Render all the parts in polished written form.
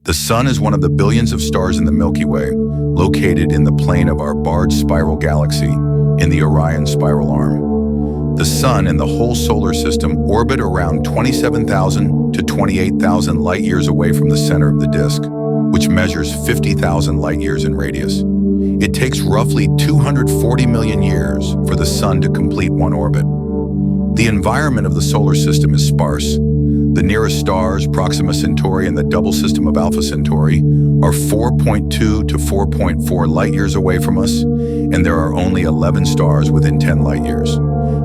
The Sun is one of the billions of stars in the Milky Way, located in the plane of our barred spiral galaxy in the Orion spiral arm. The Sun and the whole solar system orbit around 27,000 to 28,000 light-years away from the center of the disk, which measures 50,000 light-years in radius. It takes roughly 240 million years for the Sun to complete one orbit. The environment of the solar system is sparse. The nearest stars, Proxima Centauri and the double system of Alpha Centauri, are 4.2 to 4.4 light-years away from us, and there are only 11 stars within 10 light-years.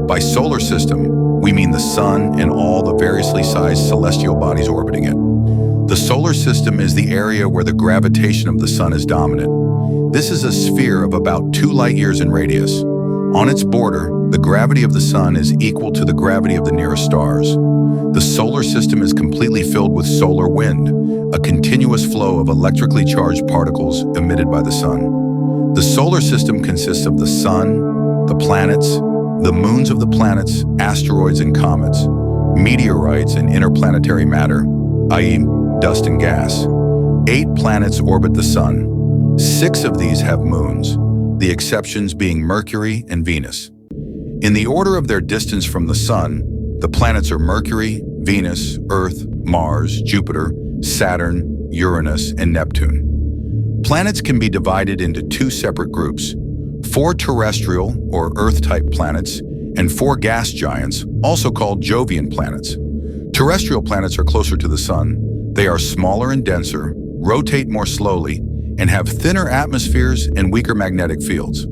By solar system, we mean the Sun and all the variously sized celestial bodies orbiting it. The solar system is the area where the gravitation of the Sun is dominant. This is a sphere of about 2 light-years in radius. On its border, the gravity of the Sun is equal to the gravity of the nearest stars. The solar system is completely filled with solar wind, a continuous flow of electrically charged particles emitted by the Sun. The solar system consists of the Sun, the planets, the moons of the planets, asteroids and comets, meteorites and interplanetary matter, i.e., dust and gas. 8 planets orbit the Sun. 6 of these have moons, the exceptions being Mercury and Venus. In the order of their distance from the Sun, the planets are Mercury, Venus, Earth, Mars, Jupiter, Saturn, Uranus, and Neptune. Planets can be divided into 2 separate groups: 4 terrestrial or Earth-type planets and 4 gas giants, also called Jovian planets. Terrestrial planets are closer to the Sun. They are smaller and denser, rotate more slowly, and have thinner atmospheres and weaker magnetic fields.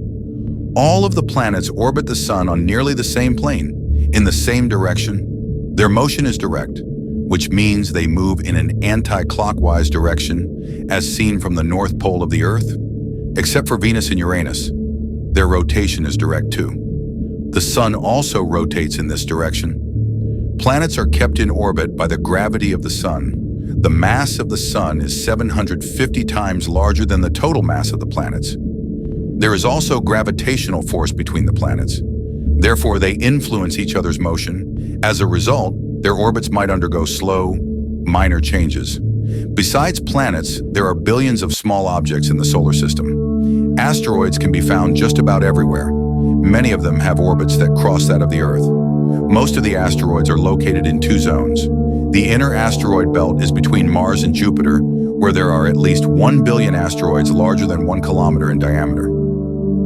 All of the planets orbit the Sun on nearly the same plane, in the same direction. Their motion is direct, which means they move in an anti-clockwise direction, as seen from the North Pole of the Earth, except for Venus and Uranus. Their rotation is direct too. The Sun also rotates in this direction. Planets are kept in orbit by the gravity of the Sun. The mass of the Sun is 750 times larger than the total mass of the planets. There is also gravitational force between the planets. Therefore, they influence each other's motion. As a result, their orbits might undergo slow, minor changes. Besides planets, there are billions of small objects in the solar system. Asteroids can be found just about everywhere. Many of them have orbits that cross that of the Earth. Most of the asteroids are located in 2 zones. The inner asteroid belt is between Mars and Jupiter, where there are at least 1 billion asteroids larger than 1 kilometer in diameter.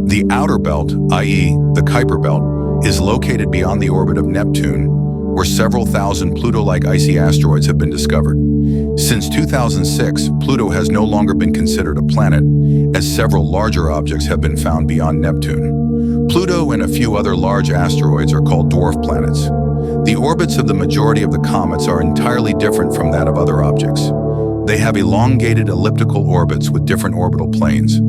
The outer belt, i.e., the Kuiper belt, is located beyond the orbit of Neptune, where several thousand Pluto-like icy asteroids have been discovered. Since 2006, Pluto has no longer been considered a planet, as several larger objects have been found beyond Neptune. Pluto and a few other large asteroids are called dwarf planets. The orbits of the majority of the comets are entirely different from that of other objects. They have elongated elliptical orbits with different orbital planes.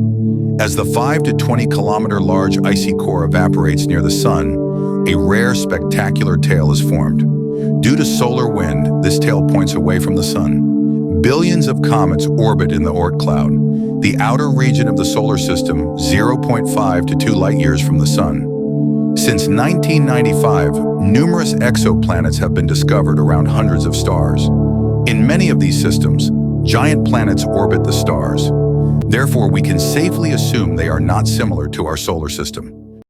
As the 5 to 20 kilometer large icy core evaporates near the Sun, a rare spectacular tail is formed. Due to solar wind, this tail points away from the Sun. Billions of comets orbit in the Oort cloud, the outer region of the solar system, 0.5 to 2 light-years from the Sun. Since 1995, numerous exoplanets have been discovered around hundreds of stars. In many of these systems, giant planets orbit the stars. Therefore, we can safely assume they are not similar to our solar system.